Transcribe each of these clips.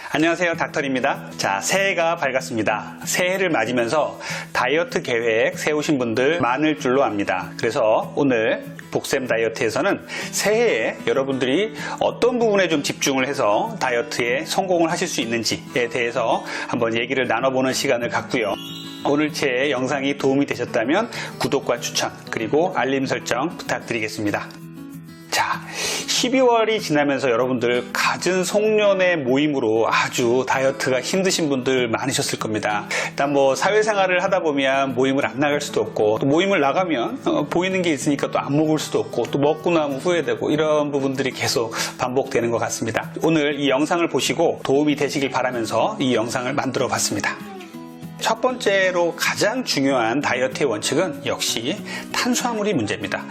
안녕하세요, 닥터리입니다. 자, 새해가 밝았습니다. 새해를 맞으면서 다이어트 계획 세우신 분들 많을 줄로 압니다. 그래서 오늘 복쌤 다이어트에서는 새해에 여러분들이 어떤 부분에 좀 집중을 해서 다이어트에 성공을 하실 수 있는지에 대해서 한번 얘기를 나눠보는 시간을 갖고요. 오늘 제 영상이 도움이 되셨다면 구독과 추천 그리고 알림 설정 부탁드리겠습니다. 자, 12월이 지나면서 여러분들 갖은 송년회 모임으로 아주 다이어트가 힘드신 분들 많으셨을 겁니다. 일단 사회생활을 하다 보면 모임을 안 나갈 수도 없고, 또 모임을 나가면 보이는 게 있으니까 또 안 먹을 수도 없고, 또 먹고 나면 후회되고, 이런 부분들이 계속 반복되는 것 같습니다. 오늘 이 영상을 보시고 도움이 되시길 바라면서 이 영상을 만들어 봤습니다. 첫 번째로 가장 중요한 다이어트의 원칙은 역시 탄수화물이 문제입니다.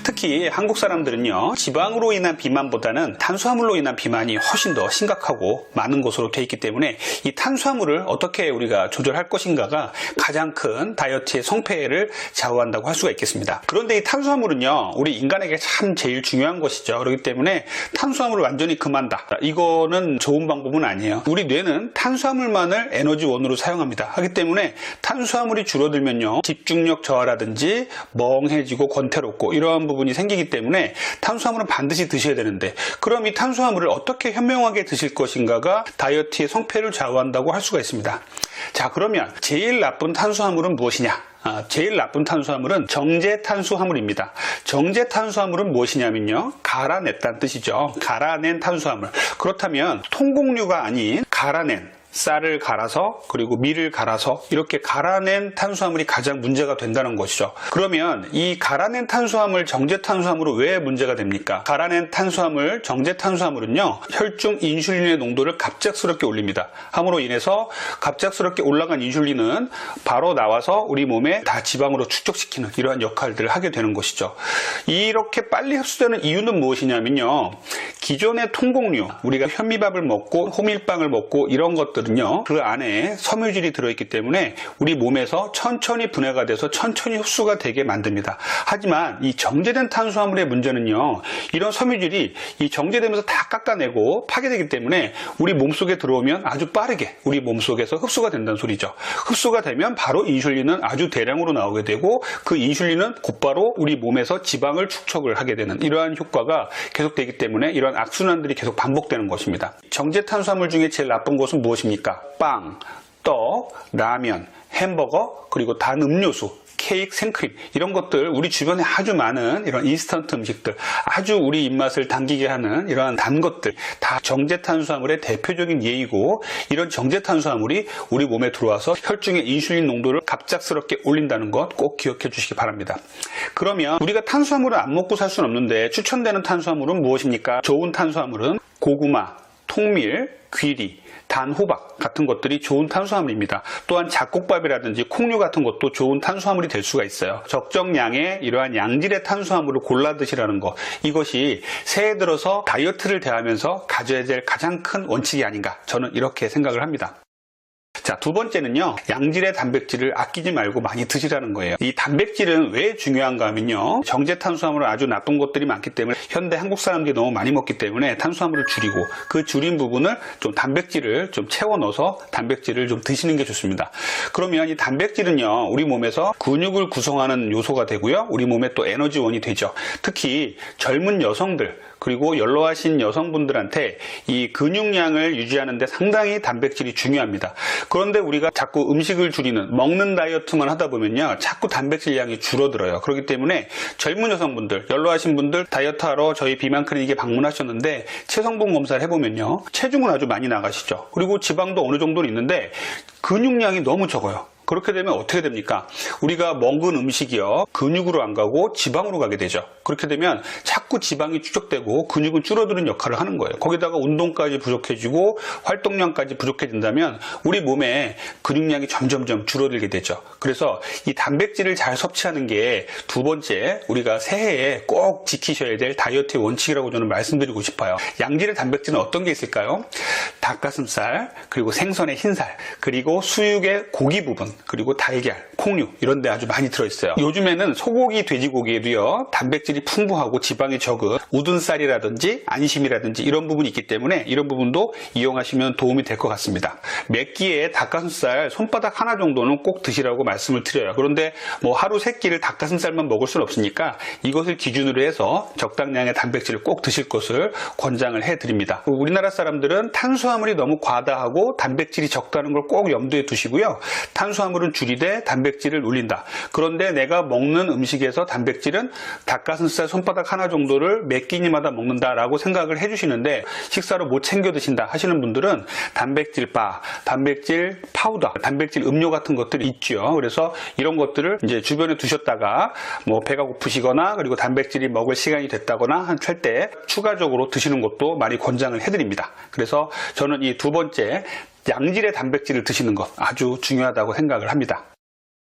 특히 한국 사람들은요, 지방으로 인한 비만보다는 탄수화물로 인한 비만이 훨씬 더 심각하고 많은 것으로 되어 있기 때문에 이 탄수화물을 어떻게 우리가 조절할 것인가가 가장 큰 다이어트의 성패를 좌우한다고 할 수가 있겠습니다. 그런데 이 탄수화물은요, 우리 인간에게 참 제일 중요한 것이죠. 그렇기 때문에 탄수화물을 완전히 금한다, 이거는 좋은 방법은 아니에요. 우리 뇌는 탄수화물만을 에너지원으로 사용합니다. 하기 때문에 탄수화물이 줄어들면요, 집중력 저하라든지 멍해지고 권태롭고 이러한 부분이 생기기 때문에 탄수화물은 반드시 드셔야 되는데, 그럼 이 탄수화물을 어떻게 현명하게 드실 것인가가 다이어트의 성패를 좌우한다고 할 수가 있습니다. 자, 그러면 제일 나쁜 탄수화물은 무엇이냐? 제일 나쁜 탄수화물은 정제탄수화물입니다. 정제탄수화물은 무엇이냐면요, 갈아냈다는 뜻이죠. 갈아낸 탄수화물. 그렇다면 통곡류가 아닌 갈아낸, 쌀을 갈아서 그리고 밀을 갈아서 이렇게 갈아낸 탄수화물이 가장 문제가 된다는 것이죠. 그러면 이 갈아낸 탄수화물, 정제탄수화물은 왜 문제가 됩니까? 갈아낸 탄수화물, 정제탄수화물은요, 혈중 인슐린의 농도를 갑작스럽게 올립니다. 함으로 인해서 갑작스럽게 올라간 인슐린은 바로 나와서 우리 몸에 다 지방으로 축적시키는 이러한 역할들을 하게 되는 것이죠. 이렇게 빨리 흡수되는 이유는 무엇이냐면요, 기존의 통곡류, 우리가 현미밥을 먹고 호밀빵을 먹고 이런 것들은요, 그 안에 섬유질이 들어있기 때문에 우리 몸에서 천천히 분해가 돼서 천천히 흡수가 되게 만듭니다. 하지만 이 정제된 탄수화물의 문제는요, 이런 섬유질이 이 정제되면서 다 깎아내고 파괴되기 때문에 우리 몸속에 들어오면 아주 빠르게 우리 몸속에서 흡수가 된다는 소리죠. 흡수가 되면 바로 인슐린은 아주 대량으로 나오게 되고, 그 인슐린은 곧바로 우리 몸에서 지방을 축적을 하게 되는 이러한 효과가 계속되기 때문에 이러한 악순환들이 계속 반복되는 것입니다. 정제탄수화물 중에 제일 나쁜 것은 무엇입니까? 빵, 떡, 라면, 햄버거, 그리고 단 음료수, 케이크, 생크림, 이런 것들, 우리 주변에 아주 많은 이런 인스턴트 음식들, 아주 우리 입맛을 당기게 하는 이러한 단 것들, 다 정제탄수화물의 대표적인 예이고, 이런 정제탄수화물이 우리 몸에 들어와서 혈중의 인슐린 농도를 갑작스럽게 올린다는 것 꼭 기억해 주시기 바랍니다. 그러면 우리가 탄수화물을 안 먹고 살 수는 없는데 추천되는 탄수화물은 무엇입니까? 좋은 탄수화물은 고구마, 통밀, 귀리, 단호박 같은 것들이 좋은 탄수화물입니다. 또한 잡곡밥이라든지 콩류 같은 것도 좋은 탄수화물이 될 수가 있어요. 적정량의 이러한 양질의 탄수화물을 골라 드시라는 것, 이것이 새해 들어서 다이어트를 대하면서 가져야 될 가장 큰 원칙이 아닌가, 저는 이렇게 생각을 합니다. 자, 두 번째는요, 양질의 단백질을 아끼지 말고 많이 드시라는 거예요. 이 단백질은 왜 중요한가 하면요, 정제탄수화물은 아주 나쁜 것들이 많기 때문에 현대 한국 사람들이 너무 많이 먹기 때문에 탄수화물을 줄이고, 그 줄인 부분을 좀 단백질을 좀 채워 넣어서 단백질을 좀 드시는 게 좋습니다. 그러면 이 단백질은요, 우리 몸에서 근육을 구성하는 요소가 되고요, 우리 몸에 또 에너지원이 되죠. 특히 젊은 여성들, 그리고 연로하신 여성분들한테 이 근육량을 유지하는 데 상당히 단백질이 중요합니다. 그런데 우리가 자꾸 음식을 줄이는, 먹는 다이어트만 하다 보면요, 자꾸 단백질량이 줄어들어요. 그렇기 때문에 젊은 여성분들, 연로하신 분들 다이어트하러 저희 비만 클리닉에 방문하셨는데 체성분 검사를 해보면요, 체중은 아주 많이 나가시죠. 그리고 지방도 어느 정도는 있는데 근육량이 너무 적어요. 그렇게 되면 어떻게 됩니까? 우리가 먹은 음식이요, 근육으로 안 가고 지방으로 가게 되죠. 그렇게 되면 자꾸 지방이 축적되고 근육은 줄어드는 역할을 하는 거예요. 거기다가 운동까지 부족해지고 활동량까지 부족해진다면 우리 몸에 근육량이 점점점 줄어들게 되죠. 그래서 이 단백질을 잘 섭취하는 게 두 번째, 우리가 새해에 꼭 지키셔야 될 다이어트의 원칙이라고 저는 말씀드리고 싶어요. 양질의 단백질은 어떤 게 있을까요? 닭가슴살, 그리고 생선의 흰살, 그리고 수육의 고기 부분, 그리고 달걀, 콩류 이런 데 아주 많이 들어있어요. 요즘에는 소고기, 돼지고기에도요 단백질이 풍부하고 지방이 적은 우둔살이라든지 안심이라든지 이런 부분이 있기 때문에 이런 부분도 이용하시면 도움이 될 것 같습니다. 몇 끼에 닭가슴살 손바닥 하나 정도는 꼭 드시라고 말씀을 드려요. 그런데 뭐 하루 3끼를 닭가슴살만 먹을 수는 없으니까 이것을 기준으로 해서 적당량의 단백질을 꼭 드실 것을 권장을 해드립니다. 우리나라 사람들은 탄수화물이 너무 과다하고 단백질이 적다는 걸 꼭 염두에 두시고요. 탄수화물은 줄이되 단백질을 올린다. 그런데 내가 먹는 음식에서 단백질은 닭가슴살 손바닥 하나 정도를 몇 끼니마다 먹는다라고 생각을 해주시는데 식사로 못 챙겨 드신다 하시는 분들은 단백질 바, 단백질 파우더, 단백질 음료 같은 것들이 있죠. 그래서 이런 것들을 이제 주변에 두셨다가 뭐 배가 고프시거나 그리고 단백질이 먹을 시간이 됐다거나 할 때 추가적으로 드시는 것도 많이 권장을 해드립니다. 그래서 저는 이 두 번째 양질의 단백질을 드시는 것 아주 중요하다고 생각을 합니다.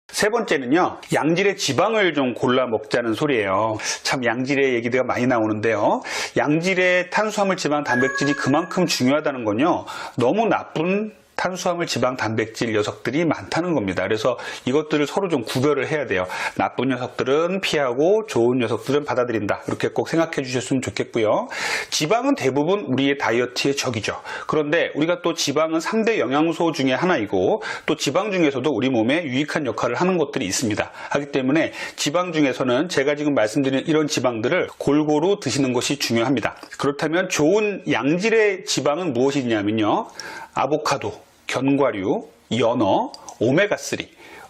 세 번째는요, 양질의 지방을 좀 골라 먹자는 소리예요. 참 양질의 얘기가 많이 나오는데요. 양질의 탄수화물, 지방, 단백질이 그만큼 중요하다는 건요, 너무 나쁜 탄수화물, 지방, 단백질 녀석들이 많다는 겁니다. 그래서 이것들을 서로 좀 구별을 해야 돼요. 나쁜 녀석들은 피하고 좋은 녀석들은 받아들인다. 이렇게 꼭 생각해 주셨으면 좋겠고요. 지방은 대부분 우리의 다이어트의 적이죠. 그런데 우리가 또 지방은 3대 영양소 중에 하나이고 또 지방 중에서도 우리 몸에 유익한 역할을 하는 것들이 있습니다. 하기 때문에 지방 중에서는 제가 지금 말씀드린 이런 지방들을 골고루 드시는 것이 중요합니다. 그렇다면 좋은 양질의 지방은 무엇이냐면요. 아보카도, 견과류, 연어, 오메가3,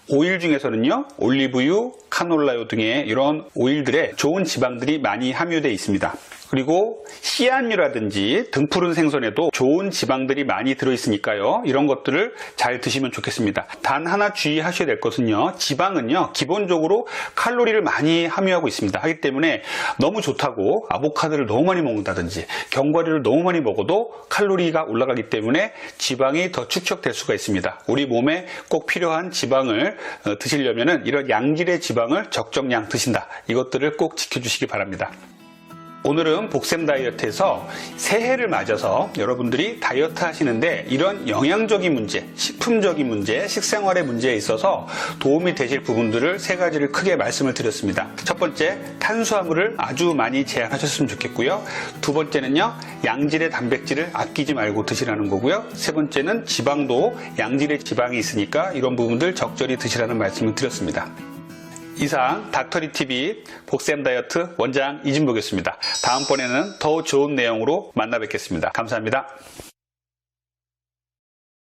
오일 중에서는요, 올리브유, 카놀라유 등의 이런 오일들에 좋은 지방들이 많이 함유되어 있습니다. 그리고 씨앗류라든지 등푸른 생선에도 좋은 지방들이 많이 들어있으니까요. 이런 것들을 잘 드시면 좋겠습니다. 단 하나 주의하셔야 될 것은요. 지방은요. 기본적으로 칼로리를 많이 함유하고 있습니다. 하기 때문에 너무 좋다고 아보카도를 너무 많이 먹는다든지 견과류를 너무 많이 먹어도 칼로리가 올라가기 때문에 지방이 더 축적될 수가 있습니다. 우리 몸에 꼭 필요한 지방을 드시려면 이런 양질의 지방을 적정량 드신다. 이것들을 꼭 지켜주시기 바랍니다. 오늘은 복샘 다이어트에서 새해를 맞아서 여러분들이 다이어트 하시는데 이런 영양적인 문제, 식품적인 문제, 식생활의 문제에 있어서 도움이 되실 부분들을 세 가지를 크게 말씀을 드렸습니다. 첫 번째, 탄수화물을 아주 많이 제한하셨으면 좋겠고요. 두 번째는요, 양질의 단백질을 아끼지 말고 드시라는 거고요. 세 번째는 지방도 양질의 지방이 있으니까 이런 부분들 적절히 드시라는 말씀을 드렸습니다. 이상 닥터리TV 복샘 다이어트 원장 이진복이었습니다. 다음번에는 더 좋은 내용으로 만나 뵙겠습니다. 감사합니다.